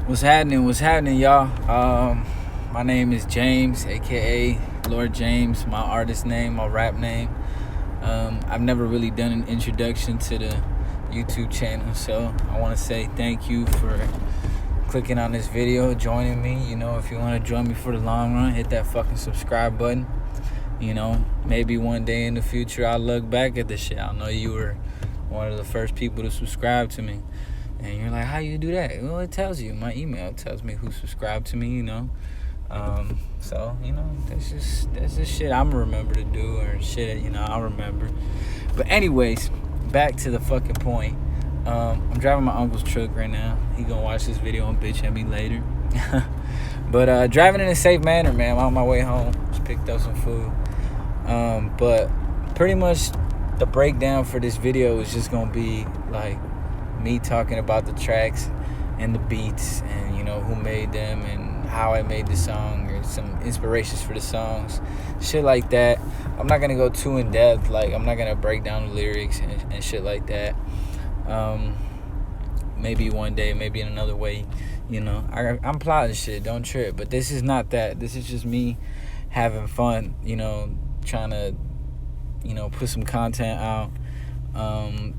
What's happening, y'all? My name is James, aka Lord James, my artist name, my rap name. I've never really done an introduction to the YouTube channel, so I want to say thank you for clicking on this video, joining me. You know, if you want to join me for the long run, hit that fucking subscribe button. You know, maybe one day in the future I'll look back at this shit. I know you were one of the first people to subscribe to me. And you're like, how you do that? Well, it tells you. My email tells me who subscribed to me, you know. So, you know, that's just shit I'm gonna remember to do, or shit, you know, I'll remember. But anyways, back to the fucking point. I'm driving my uncle's truck right now. He gonna watch this video and bitch at me later. But driving in a safe manner, man. I'm on my way home. Just picked up some food. But pretty much the breakdown for this video is just gonna be like me talking about the tracks and the beats and, you know, who made them and how I made the song, or some inspirations for the songs, shit like that. I'm not gonna go too in depth, like I'm not gonna break down the lyrics and shit like that. Maybe one day, maybe in another way, you know. I'm plotting shit, don't trip. But this is not that. This is just me having fun, you know, trying to, you know, put some content out.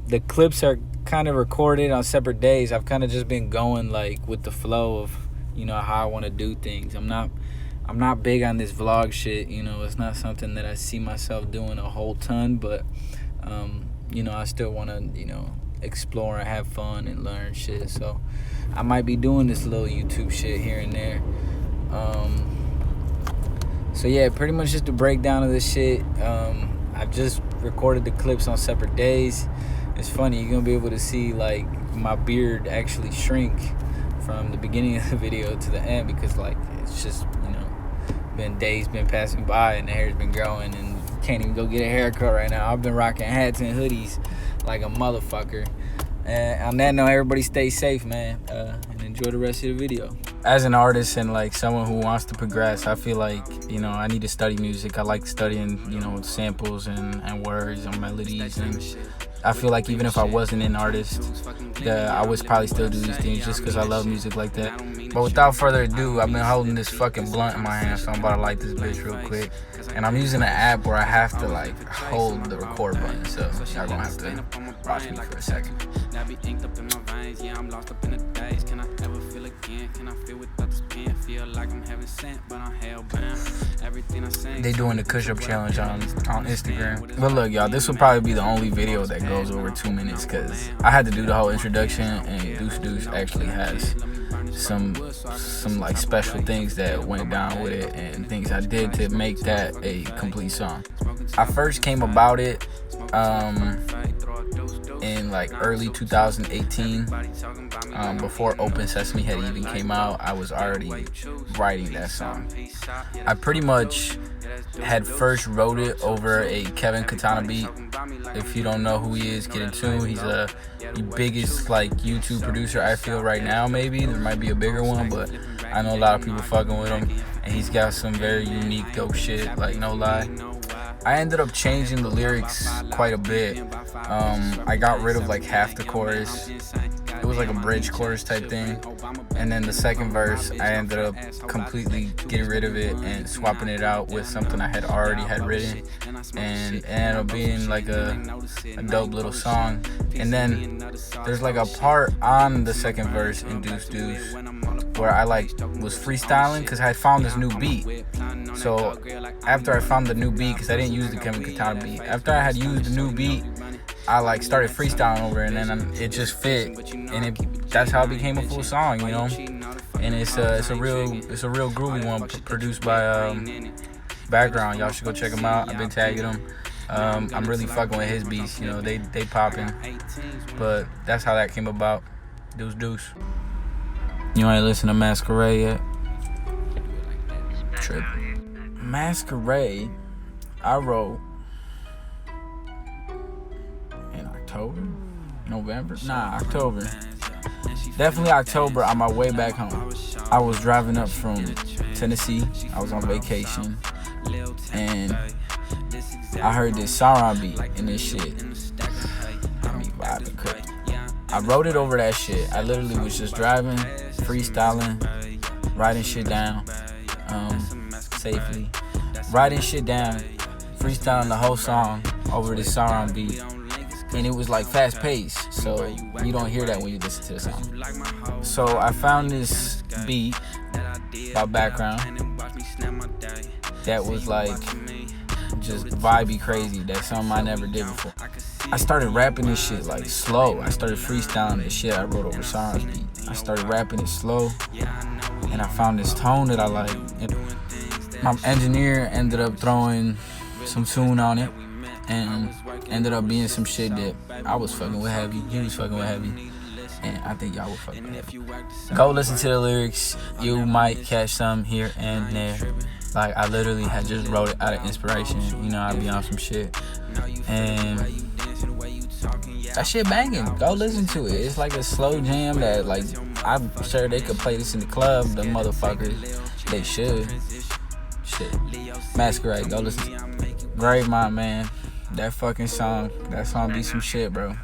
The clips are kind of recorded on separate days. I've kind of just been going like with the flow of, you know, how I want to do things. I'm not big on this vlog shit, you know. It's not something that I see myself doing a whole ton, but you know, I still want to, you know, explore and have fun and learn shit. So I might be doing this little YouTube shit here and there. So yeah, pretty much just a breakdown of this shit. I've just recorded the clips on separate days. It's funny, you're gonna be able to see like my beard actually shrink from the beginning of the video to the end, because like it's just, you know, days been passing by and the hair's been growing, and you can't even go get a haircut right now. I've been rocking hats and hoodies like a motherfucker. And on that note, everybody stay safe, man, and enjoy the rest of the video. As an artist and like someone who wants to progress, I feel like, you know, I need to study music. I like studying, you know, samples and words and melodies, and I feel like even if I wasn't an artist, I would probably still do these things just because I love music like that. But without further ado, I've been holding this fucking blunt in my hand, so I'm about to light this bitch real quick. And I'm using an app where I have to like hold the record button, so y'all gonna have to watch me for a second. They doing the push-up challenge on Instagram. But look, y'all, this will probably be the only video that goes over 2 minutes, because I had to do the whole introduction, and Deuce actually has some like special things that went down with it, and things I did to make that a complete song. I first came about it in like early 2018, before Open Sesame had even came out. I was already writing that song. I pretty much had first wrote it over a Kevin Katana beat. If you don't know who he is, get in tune. He's the biggest like YouTube producer I feel right now. Maybe there might be a bigger one, but I know a lot of people fucking with him, and he's got some very unique dope shit, like no lie. I ended up changing the lyrics quite a bit. I got rid of like half the chorus. It was like a bridge chorus type thing. And then the second verse, I ended up completely getting rid of it and swapping it out with something I had already had written. And it ended up being like a dope little song. And then there's like a part on the second verse in Deuce where I like was freestyling, because I had found this new beat. So after I found the new beat, because I didn't use the Kevin Katana beat, after I had used the new beat, I like started freestyling over it, and then it just fit, and that's how it became a full song, you know. And it's a real groovy one, produced by Background. Y'all should go check him out. I've been tagging him. I'm really fucking with his beats, you know. They popping, but that's how that came about. Deuce. You ain't listen to Masquerade yet? Trip. Masquerade, I wrote in October. Definitely October, on my way back home. I was driving up from Tennessee. I was on vacation, and I heard this Sauron beat and this shit. I mean, vibing crazy. I wrote it over that shit. I literally was just driving, freestyling, writing shit down, safely, writing shit down, freestyling the whole song over this song beat. And it was like fast paced, so you don't hear that when you listen to the song. So I found this beat by Background that was like just vibey crazy. That's something I never did before. I started rapping this shit like slow. I started freestyling this shit I wrote over songs beat. I started rapping it slow, and I found this tone that I like. And my engineer ended up throwing some tune on it, and ended up being some shit that I was fucking with heavy. He was fucking with heavy, and I think y'all would fucking with heavy. Go listen to the lyrics. You might catch some here and there. Like, I literally had just wrote it out of inspiration. You know, I be on some shit, and that shit banging. Go listen to it. It's like a slow jam that, like, I'm sure they could play this in the club. The motherfuckers, they should. Shit. Masquerade. Go listen to it. Great Mind, man. That fucking song. That song be some shit, bro.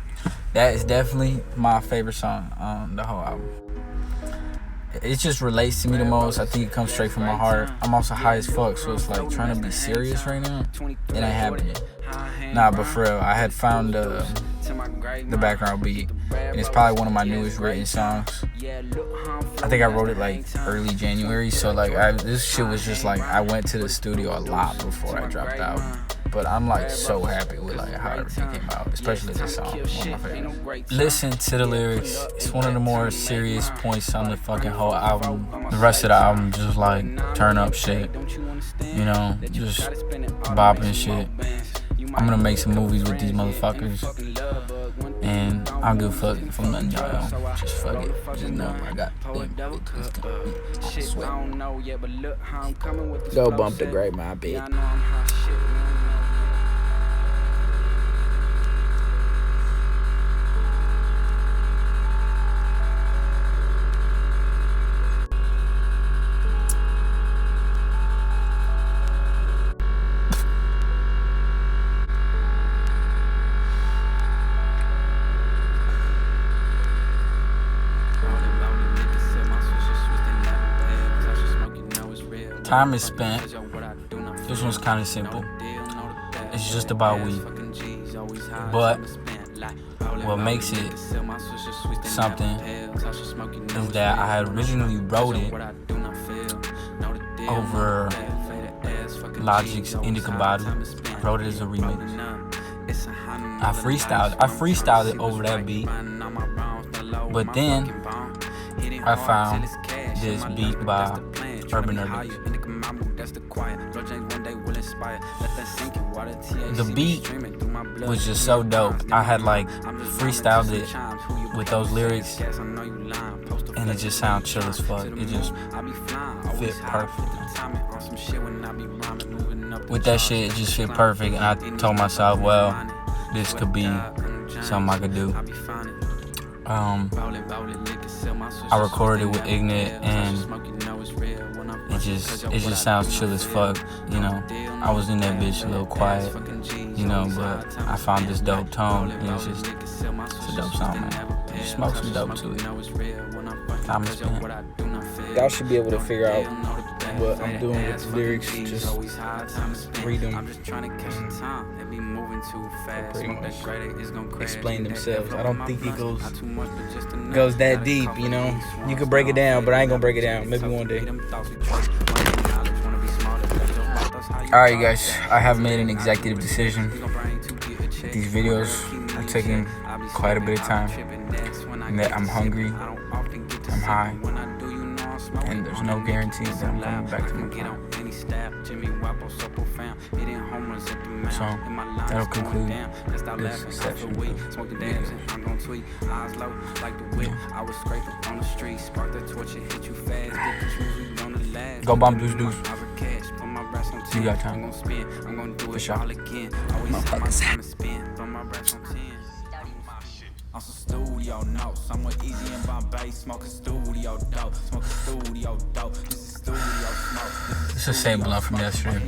That is definitely my favorite song on the whole album. It just relates to me the most. I think it comes straight from my heart. I'm also high as fuck, so it's like trying to be serious right now. It ain't happening. Nah, but for real, I had found the Background beat, and it's probably one of my newest written songs. I think I wrote it like early January, so like this shit was just like I went to the studio a lot before I dropped out. But I'm like so happy with like how everything came out, especially this song, one of my favorites. Listen to the lyrics. It's one of the more serious points on the fucking whole album. The rest of the album just like turn up shit, you know, just bopping shit. I'm gonna make some movies with these motherfuckers, and I don't give a fuck if I'm letting y'all know. Just fuck it. Just know I got them. I swear. Go bump the Great Mind, bitch. Time is spent. This one's kind of simple. It's just about weed. But what makes it something is that I had originally wrote it over Logic's Indica Bottle. Wrote it as a remix. I freestyled it over that beat. But then I found this beat by Urban Urban. The beat was just so dope. I had like freestyled it with those lyrics, and it just sounded chill as fuck. It just fit perfect. With that shit, it just fit perfect, and I told myself, well, this could be something I could do. I recorded it with Ignite, and it just sounds chill as fuck, you know. I was in that bitch a little quiet, you know, but I found this dope tone, and it's a dope song, man. Just smoke some dope to it. Time is spent. Y'all should be able to figure out what I'm doing with the lyrics. Just read them. Pretty much explain themselves. I don't think it goes that deep, you know. You could break it down, but I ain't gonna break it down. Maybe one day. Alright, guys, I have made an executive decision. These videos are taking quite a bit of time, and that I'm hungry, I'm high, and there's no guarantee that I'm coming back to my car. So that'll conclude this session. Go bomb deuce. You got time. For sure. Motherfuckers. On some studio notes, somewhere easy in Bombay, smoking studio dope, this is studio smoke. It's the same blunt from yesterday.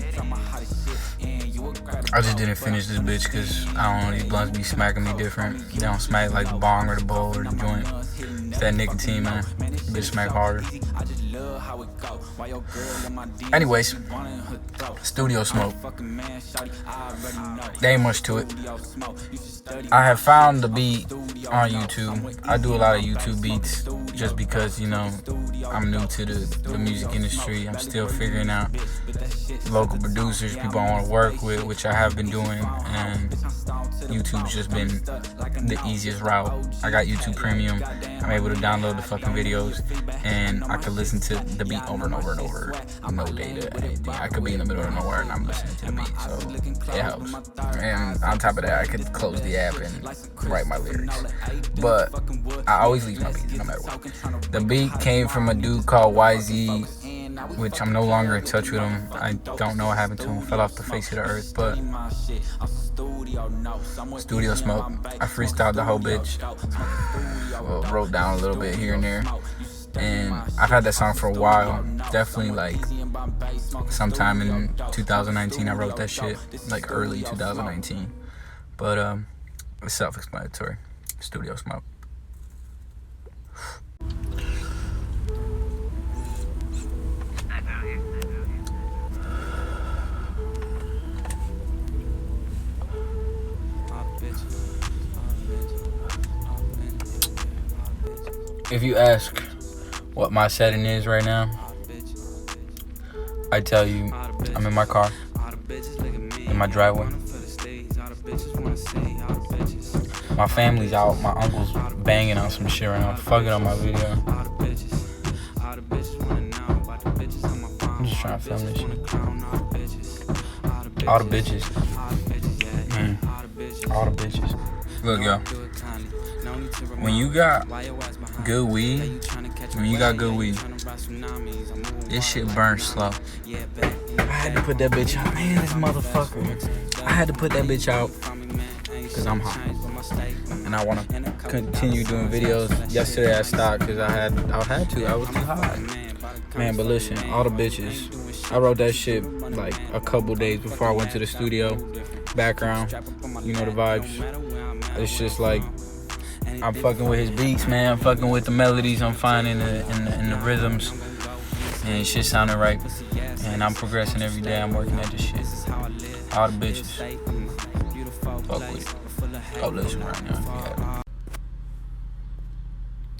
I just didn't finish this bitch because I don't know, these blunts be smacking me different. They don't smack like the bong or the bowl or the joint. It's that nicotine, man. Bitch smack harder. Anyways, studio smoke. There ain't much to it. I have found the beat on YouTube. I do a lot of YouTube beats just because, you know, I'm new to the music industry. I'm still figuring out local producers, people I want to work with, which I have been doing, and YouTube's just been the easiest route. I got YouTube Premium. I'm able to download the fucking videos, and I could listen to the beat over and over and over. No data, anything. I could be in the middle of nowhere and I'm listening to the beat, so it helps. And on top of that, I could close the app and write my lyrics. But I always leave my beats, no matter what. The beat came from a dude called YZ, which I'm no longer in touch with him. I don't know what happened to him. Fell off the face of the earth, but studio smoke. I freestyled the whole bitch. Well, wrote down a little bit here and there. And I've had that song for a while. Definitely like sometime in 2019 I wrote that shit. Like early 2019. But it's self-explanatory. Studio smoke. If you ask what my setting is right now, I tell you I'm in my car, in my driveway. My family's out, my uncle's banging on some shit right now, fucking on my video. I'm just trying to film this shit. All the bitches. All the bitches. Look, yo. When you got good weed, this shit burns slow. I had to put that bitch out. Man, this motherfucker. I had to put that bitch out because I'm hot. And I want to continue doing videos. Yesterday I stopped because I had to. I was too hot. Man, but listen, all the bitches. I wrote that shit like a couple days before I went to the studio. Background, you know the vibes. It's just like I'm fucking with his beats, man. I'm fucking with the melodies I'm finding in the rhythms. And shit sounding right. And I'm progressing every day. I'm working at this shit. All the bitches. Fuck with it. Go listen right now if you have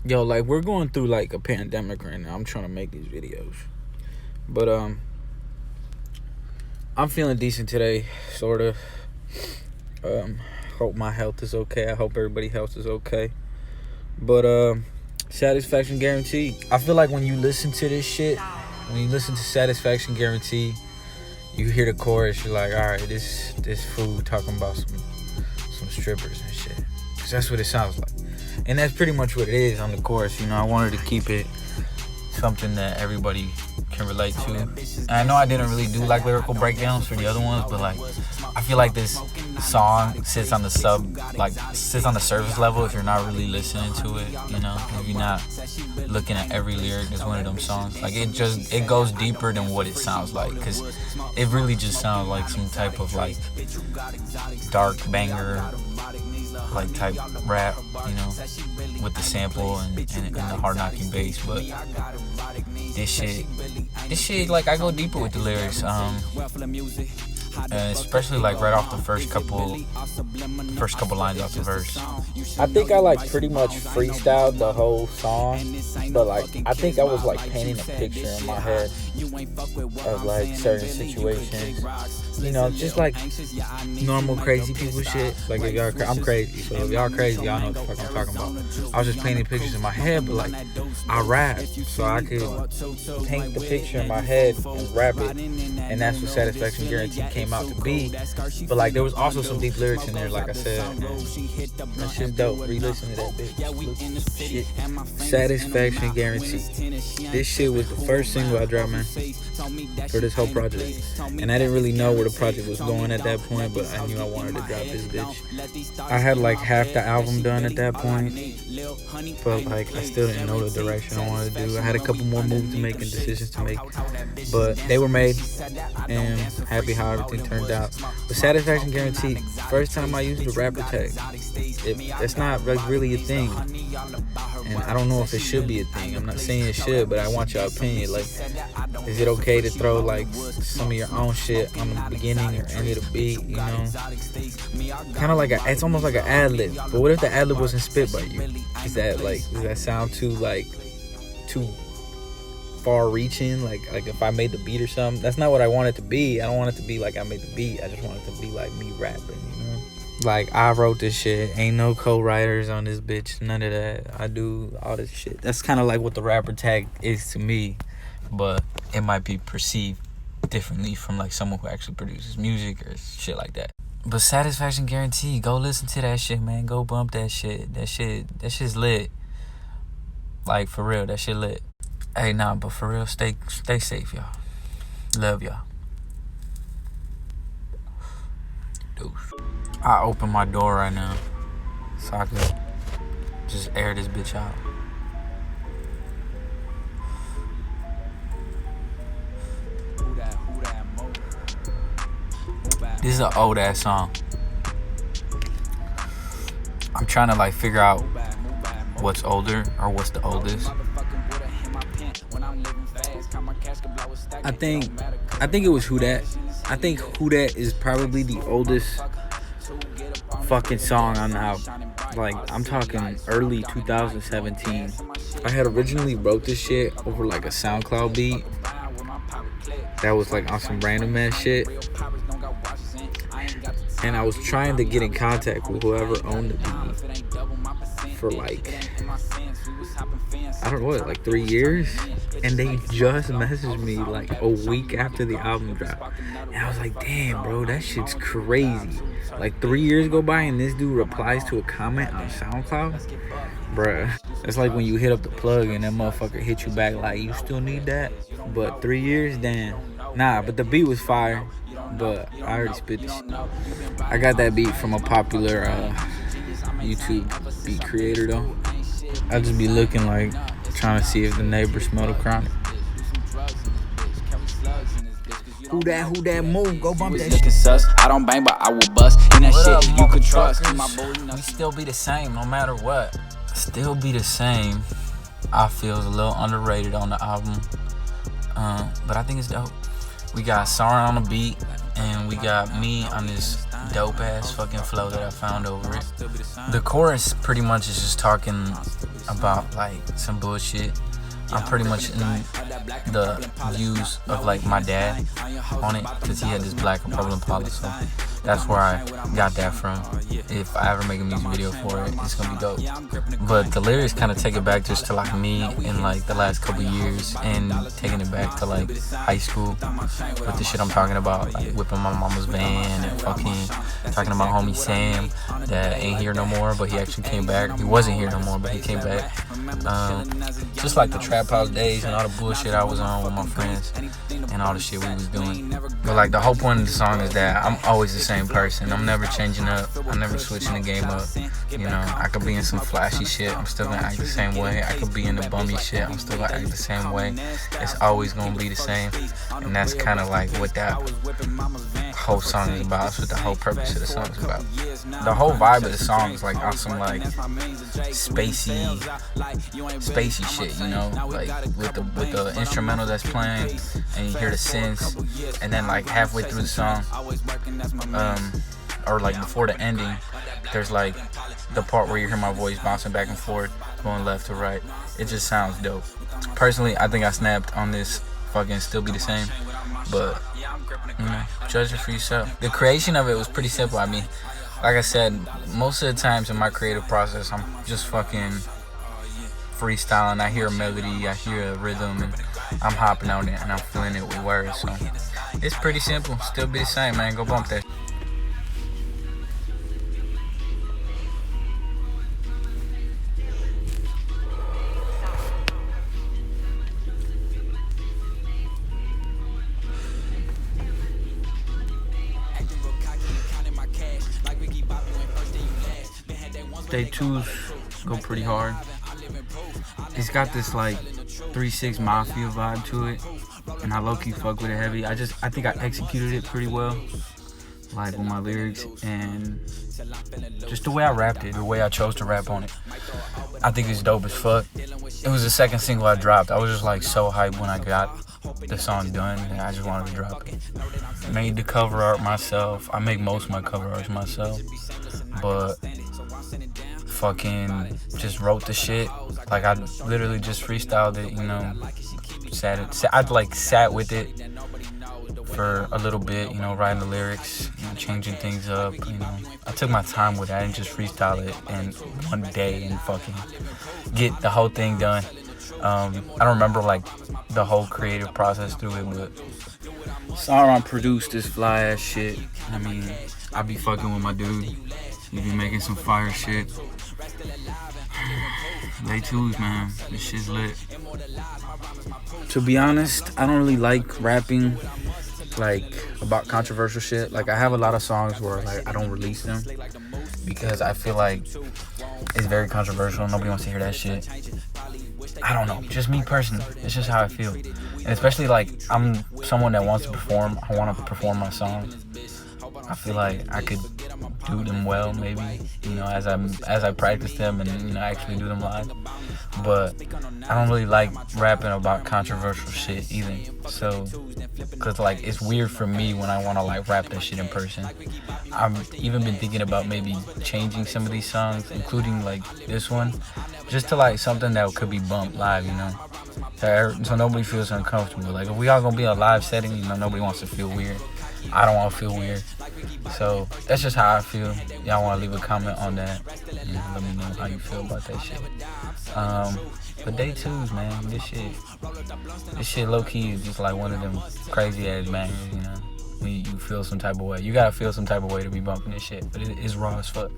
it. Yo, like, we're going through, like, a pandemic right now. I'm trying to make these videos. But, I'm feeling decent today, sort of. Hope my health is okay. I hope everybody's health is okay. But satisfaction guarantee. I feel like when you listen to this shit, when you listen to satisfaction guarantee, you hear the chorus, you're like, all right, this fool talking about some strippers and shit. 'Cause that's what it sounds like. And that's pretty much what it is on the chorus. You know, I wanted to keep it something that everybody can relate to. And I know I didn't really do like lyrical breakdowns for the other ones, but like I feel like this song sits on the surface level if you're not really listening to it, you know, if you're not looking at every lyric. It's one of them songs, like it goes deeper than what it sounds like, because it really just sounds like some type of like dark banger like type rap, you know, with the sample and the hard knocking bass. But this shit, like, I go deeper with the lyrics, especially like right off the first couple lines off the verse. I think I like pretty much freestyled the whole song, but like I think I was like painting a picture in my head of like certain situations, you know, just like normal crazy people shit. Like if y'all, I'm crazy, so if y'all crazy, y'all know what the fuck I'm talking about. I was just painting pictures in my head, but like I rap, so I could paint the picture in my head and rap it, and that's what Satisfaction Guarantee came out to be. But like there was also some deep lyrics in there, like I said. That shit's dope. Re-listen to that bitch. Shit. Satisfaction Guarantee. This shit was the first single I dropped, man, for this whole project. And I didn't really know where the project was going at that point, but I knew I wanted to drop this bitch. I had like half the album done at that point, but like I still didn't know the direction I wanted to do. I had a couple more moves to make and decisions to make, but they were made, and happy how everything everything turned out. But satisfaction guaranteed. First time I used the rapper tag, it's not like really a thing, and I don't know if it should be a thing. I'm not saying it should, but I want your opinion. Like, is it okay to throw like some of your own shit on the beginning or end of the beat? You know, kind of like it's almost like an ad lib. But what if the ad lib wasn't spit by you? Does that sound too far reaching? Like if I made the beat or something, that's not what I want it to be. I don't want it to be like I made the beat. I just want it to be like me rapping, you know? Like, I wrote this shit, ain't no co-writers on this bitch, none of that. I do all this shit. That's kind of like what the rapper tag is to me, but it might be perceived differently from like someone who actually produces music or shit like that. But satisfaction guaranteed. Go listen to that shit, man. Go bump that shit. That shit's lit. Like, for real, that shit lit. Hey, nah, but for real, stay safe, y'all. Love y'all. Deuce. I open my door right now so I can just air this bitch out. This is an old ass song. I'm trying to like figure out what's older or what's the oldest. I think it was Who Dat. I think Who Dat is probably the oldest fucking song on the album. Like, I'm talking early 2017. I had originally wrote this shit over like a SoundCloud beat that was like on some random ass shit, and I was trying to get in contact with whoever owned the beat for like, I don't know what, like 3 years, and they just messaged me like a week after the album dropped, and I was like, damn, bro, that shit's crazy. Like 3 years go by and this dude replies to a comment on SoundCloud, bruh. It's like when you hit up the plug and that motherfucker hit you back like, you still need that? But 3 years, damn. Nah, but the beat was fire, but I already spit this shit. I got that beat from a popular YouTube beat creator though. I just be looking like, trying to see if the neighbors smell the chronic. Who that move? Go bump that shit. Sus. I don't bang, but I will bust. In that What shit, up, you could trust. We still be the same no matter what. Still be the same. I feel is a little underrated on the album, but I think it's dope. We got Sauron on the beat, and we got me on this dope ass fucking flow that I found over it. The chorus pretty much is just talking about like some bullshit. I'm pretty much in the views of like my dad on it, because he had this black and purple Impala, so that's where I got that from. If I ever make a music video for it, it's gonna be dope. But the lyrics kind of take it back just to like me in like the last couple years, and taking it back to like high school with the shit I'm talking about, like whipping my mama's van and fucking talking about homie Sam that ain't here no more, but he actually came back. He wasn't here no more, but he came back. Just like the trap house days and all the bullshit I was on with my friends and all the shit we was doing. But like the whole point of the song is that I'm always the same person. I'm never changing up. I'm never switching the game up. You know, I could be in some flashy shit, I'm still gonna act the same way. I could be in the bummy shit, I'm still gonna act the same way. It's always gonna be the same. And that's kind of like what that whole song is about. That's what the whole purpose of the song is about. The whole vibe of the song is like on some like spacey shit, you know, like with the instrumental that's playing, and you hear the synths, and then like halfway through the song, or like before the ending, there's like the part where you hear my voice bouncing back and forth, going left to right. It just sounds dope. Personally, I think I snapped on this fucking Still Be the Same, but you know, judge it for yourself. The creation of it was pretty simple. I mean, like I said, most of the times in my creative process, I'm just fucking freestyling. I hear a melody, I hear a rhythm, and I'm hopping on it and I'm feeling it with words. So it's pretty simple. Still Be the Same, man. Go bump that. Day 2's go pretty hard. It's got this like 3-6 Mafia vibe to it, and I low-key fuck with it heavy. I think I executed it pretty well. like with my lyrics and just the way I rapped it, the way I chose to rap on it. I think it's dope as fuck. It was the second single I dropped. I was just like so hyped when I got the song done and I just wanted to drop it. Made the cover art myself. I make most of my cover arts myself, but fucking just wrote the shit. Like I literally just freestyled it, you know. Sat with it for a little bit, you know, writing the lyrics, you know, changing things up, you know. I took my time with it. I didn't just freestyle it in one day and fucking get the whole thing done. I don't remember like the whole creative process through it, but Sauron produced this fly ass shit. I mean, I be fucking with my dude. He be making some fire shit. Day twos, man. This shit's lit. To be honest, I don't really like rapping like about controversial shit. Like I have a lot of songs where like I don't release them because I feel like it's very controversial. Nobody wants to hear that shit. I don't know, just me personally. It's just how I feel. And especially like I'm someone that wants to perform. I want to perform my songs. I feel like I could do them well, maybe, you know, as I practice them and, you know, actually do them live. But I don't really like rapping about controversial shit either. So, cause like it's weird for me when I want to like rap that shit in person. I've even been thinking about maybe changing some of these songs, including like this one, just to like something that could be bumped live, you know. So nobody feels uncomfortable. Like if we all gonna be in a live setting, you know, nobody wants to feel weird. I don't want to feel weird. So that's just how I feel. Y'all want to leave a comment on that? You know, let me know how you feel about that shit. But day twos, man, this shit low key is just like one of them crazy ass bangers, you know. When you feel some type of way, you gotta feel some type of way to be bumping this shit. But it's raw as fuck.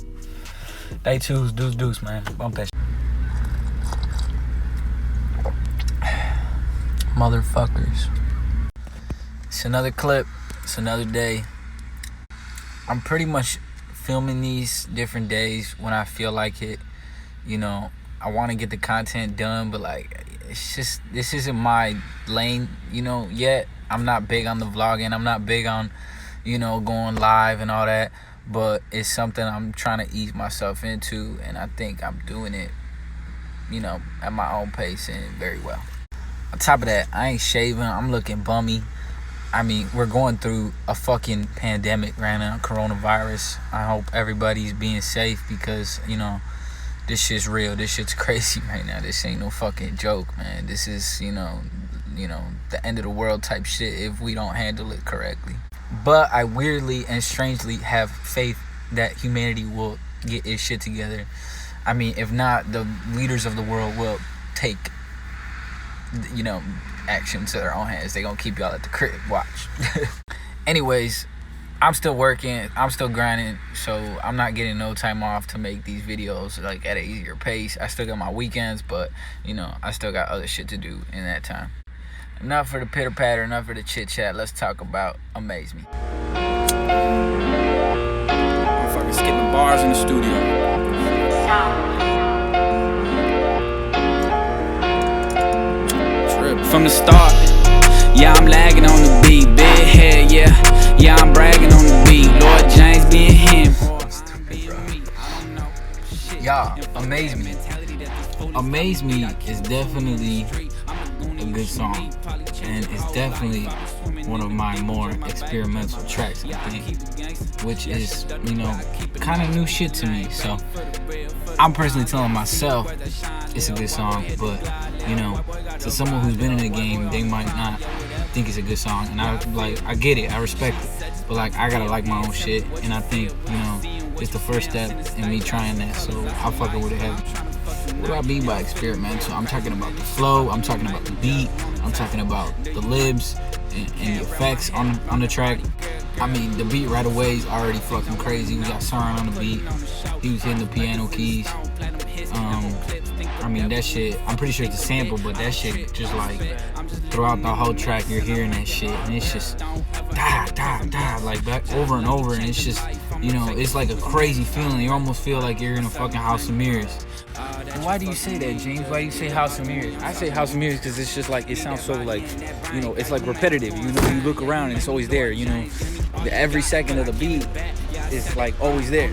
Day twos, deuce, man, bump that shit. Motherfuckers. It's another clip. It's another day. I'm pretty much filming these different days when I feel like it. You know, I want to get the content done, but like, it's just, this isn't my lane, you know, yet. I'm not big on the vlogging. I'm not big on, you know, going live and all that, but it's something I'm trying to ease myself into, and I think I'm doing it, you know, at my own pace and very well. On top of that, I ain't shaving. I'm looking bummy. I mean, we're going through a fucking pandemic right now, coronavirus. I hope everybody's being safe because, you know, this shit's real. This shit's crazy right now. This ain't no fucking joke, man. This is, you know, the end of the world type shit if we don't handle it correctly. But I weirdly and strangely have faith that humanity will get its shit together. I mean, if not, the leaders of the world will take, you know, action to their own hands. They gonna keep y'all at the crib. Watch. Anyways, I'm still working. I'm still grinding. So I'm not getting no time off to make these videos like at an easier pace. I still got my weekends, but you know, I still got other shit to do in that time. Enough for the pitter patter. Enough for the chit chat. Let's talk about Amaze Me. I'm fucking skipping bars in the studio. From the start, yeah, I'm lagging on the beat. Big head, yeah, I'm bragging on the beat. Lord James being him. Y'all, Amaze Me. Amaze Me is definitely a good song, and it's definitely one of my more experimental tracks, I think, which is, you know, kind of new shit to me. So I'm personally telling myself it's a good song, but you know, to someone who's been in the game, they might not think it's a good song, and I get it, I respect it, but like I gotta like my own shit, and I think, you know, it's the first step in me trying that, so I'll fuck it with it heavy. What do I mean by experimental? I'm talking about the flow, I'm talking about the beat, I'm talking about the libs and the effects on the track. I mean, the beat right away is already fucking crazy. We got Sauron on the beat. He was hitting the piano keys. I mean, that shit, I'm pretty sure it's a sample, but that shit just like throughout the whole track, you're hearing that shit, and it's just like back over and over, and it's just, you know, it's like a crazy feeling. You almost feel like you're in a fucking House of Mirrors. And why do you say that, James? Why do you say House of Mirrors? I say House of Mirrors because it's just like, it sounds so like, you know, it's like repetitive. You know, you look around and it's always there, you know. every second of the beat is like always there.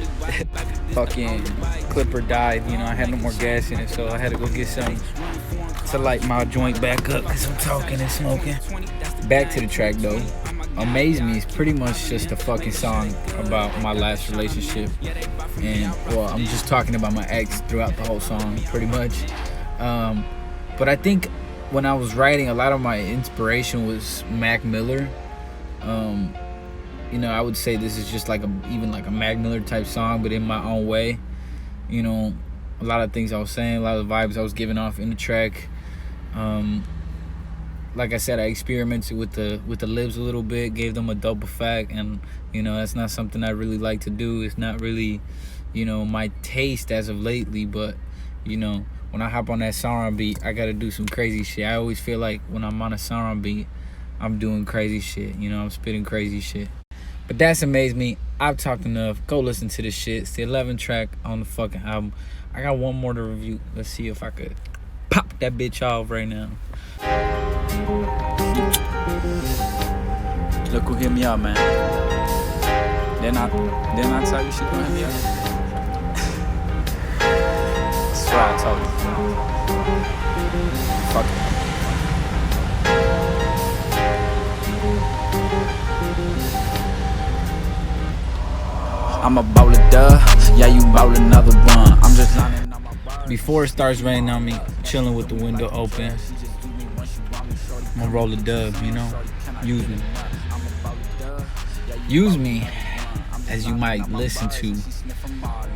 Fucking clipper died, you know, I had no more gas in it, so I had to go get some to light my joint back up because I'm talking and smoking. Back to the track though. Amaze Me is pretty much just a fucking song about my last relationship. And, well, I'm just talking about my ex throughout the whole song, pretty much. But I think when I was writing, a lot of my inspiration was Mac Miller. You know, I would say this is just like even like a Mac Miller type song, but in my own way. You know, a lot of things I was saying, a lot of the vibes I was giving off in the track. Like I said, I experimented with the lips a little bit, gave them a dope effect, and you know, that's not something I really like to do. It's not really, you know, my taste as of lately, but you know, when I hop on that song beat, I gotta do some crazy shit. I always feel like when I'm on a song beat, I'm doing crazy shit, you know, I'm spitting crazy shit. But that's Amaze Me. I've talked enough. Go listen to this shit. It's the 11th track on the fucking album. I got one more to review. Let's see if I could pop that bitch off right now. Look who hit me up, man. Didn't I tell you she gonna hit me up? I swear I told you. Fuck it. I'm a baller, duh. Yeah, you ball another one. I'm just lining on my bar. Before it starts raining on me, chilling with the window open. I'm gonna roll a dub, you know? Use me. Use me, as you might listen to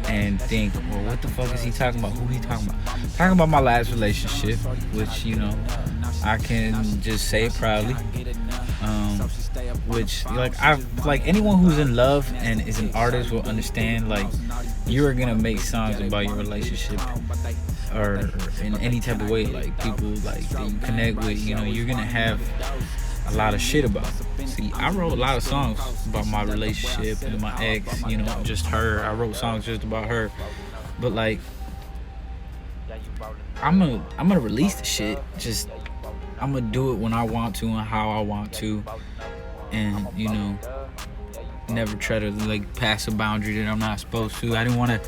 and think, well, what the fuck is he talking about? Who he talking about? Talking about my last relationship, which, you know, I can just say it proudly. Which, like anyone who's in love and is an artist will understand, like, you are gonna make songs about your relationship or in any type of way, like people like that you connect with, you know, you're gonna have a lot of shit about. See, I wrote a lot of songs about my relationship and my ex, you know, just her. I wrote songs just about her, but like, I'm gonna release the shit. Just I'm gonna do it when I want to and how I want to, and you know, never try to like pass a boundary that I'm not supposed to. I didn't want to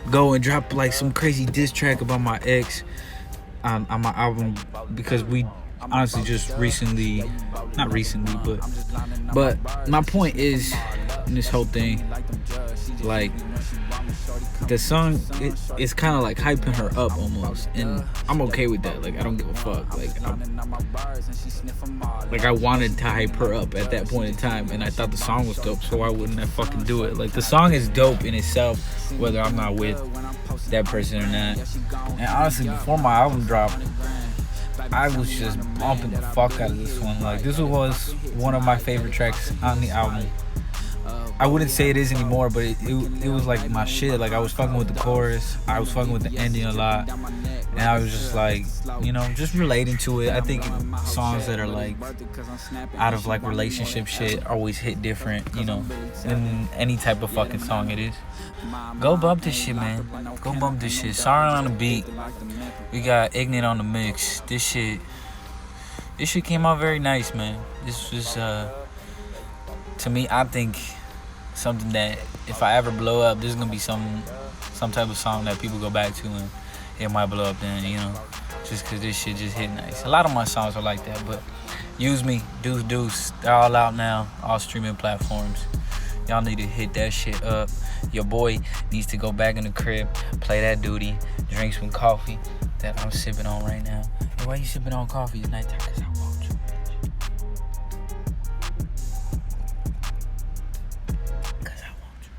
go and drop like some crazy diss track about my ex on my album because we honestly just not recently, but my point is in this whole thing, like, the song it's kind of like hyping her up almost, and I'm okay with that. Like, I don't give a fuck. Like I wanted to hype her up at that point in time, and I thought the song was dope, so why wouldn't I fucking do it? Like, the song is dope in itself, whether I'm not with that person or not. And honestly, before my album dropped, I was just bumping the fuck out of this one. Like, this was one of my favorite tracks on the album. I wouldn't say it is anymore, but it was like my shit. Like, I was fucking with the chorus, I was fucking with the ending a lot, and I was just like, you know, just relating to it. I think songs that are like out of like relationship shit always hit different, you know, than any type of fucking song it is. Go bump this shit, man. Go bump this shit. Sorry on the beat. We got Ignite on the mix. This shit came out very nice, man. This was to me, I think something that if I ever blow up, this is gonna be some type of song that people go back to and it might blow up then, you know, just cause this shit just hit nice. A lot of my songs are like that, but Use Me, Deuce, they're all out now, all streaming platforms. Y'all need to hit that shit up. Your boy needs to go back in the crib, play that duty, drink some coffee that I'm sipping on right now. Hey, why you sipping on coffee tonight? Cause I want